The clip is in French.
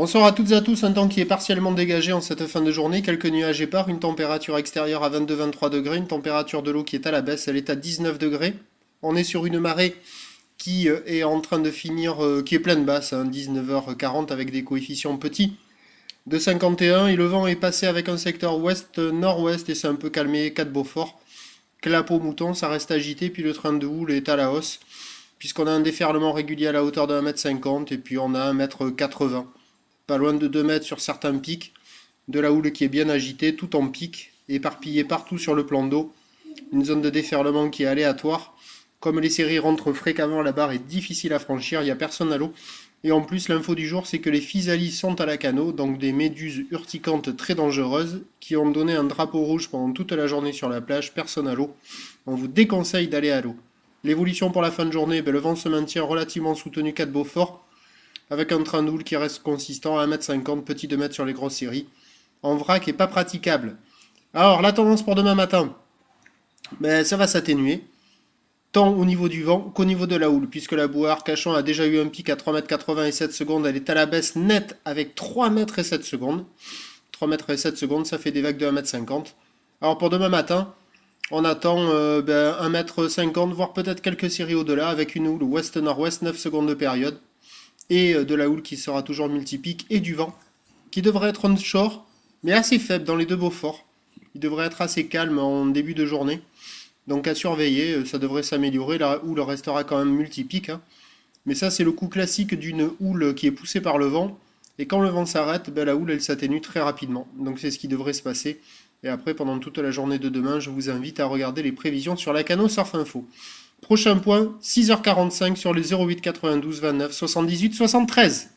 Bonsoir à toutes et à tous, un temps qui est partiellement dégagé en cette fin de journée, quelques nuages épars, une température extérieure à 22-23 degrés, une température de l'eau qui est à la baisse, elle est à 19 degrés. On est sur une marée qui est en train de finir, qui est pleine basse, 19h40 avec des coefficients petits de 51 et le vent est passé avec un secteur ouest-nord-ouest et c'est un peu calmé, 4 Beaufort. Clapot mouton, ça reste agité, puis le train de houle est à la hausse, puisqu'on a un déferlement régulier à la hauteur de 1,50 m et puis on a 1,80 m. Pas loin de 2 mètres sur certains pics, de la houle qui est bien agitée, tout en pic, éparpillée partout sur le plan d'eau, une zone de déferlement qui est aléatoire. Comme les séries rentrent fréquemment, la barre est difficile à franchir, il n'y a personne à l'eau. Et en plus, l'info du jour, c'est que les physalies sont à la cano, donc des méduses urticantes très dangereuses, qui ont donné un drapeau rouge pendant toute la journée sur la plage, personne à l'eau. On vous déconseille d'aller à l'eau. L'évolution pour la fin de journée, le vent se maintient relativement soutenu 4 Beaufort, avec un train d'houle qui reste consistant à 1,50 m, petit 2 mètres sur les grosses séries. En vrac et pas praticable. Alors, la tendance pour demain matin, ça va s'atténuer, tant au niveau du vent qu'au niveau de la houle, puisque la bouée Arcachon a déjà eu un pic à 3,87 m et 7 secondes, elle est à la baisse nette avec 3 mètres et 7 secondes. 3 mètres et 7 secondes, ça fait des vagues de 1,50 m. Alors pour demain matin, on attend 1,50 m, voire peut-être quelques séries au-delà, avec une houle ouest-nord-ouest, 9 secondes de période, et de la houle qui sera toujours multipique, et du vent, qui devrait être onshore, mais assez faible dans les deux Beauforts. Il devrait être assez calme en début de journée. Donc à surveiller, ça devrait s'améliorer, la houle restera quand même multipique, hein. Mais ça c'est le coup classique d'une houle qui est poussée par le vent, et quand le vent s'arrête, la houle elle s'atténue très rapidement. Donc c'est ce qui devrait se passer. Et après pendant toute la journée de demain, je vous invite à regarder les prévisions sur la Cano Surf Info. Prochain point, 6h45 sur les 08 92 29 78 73.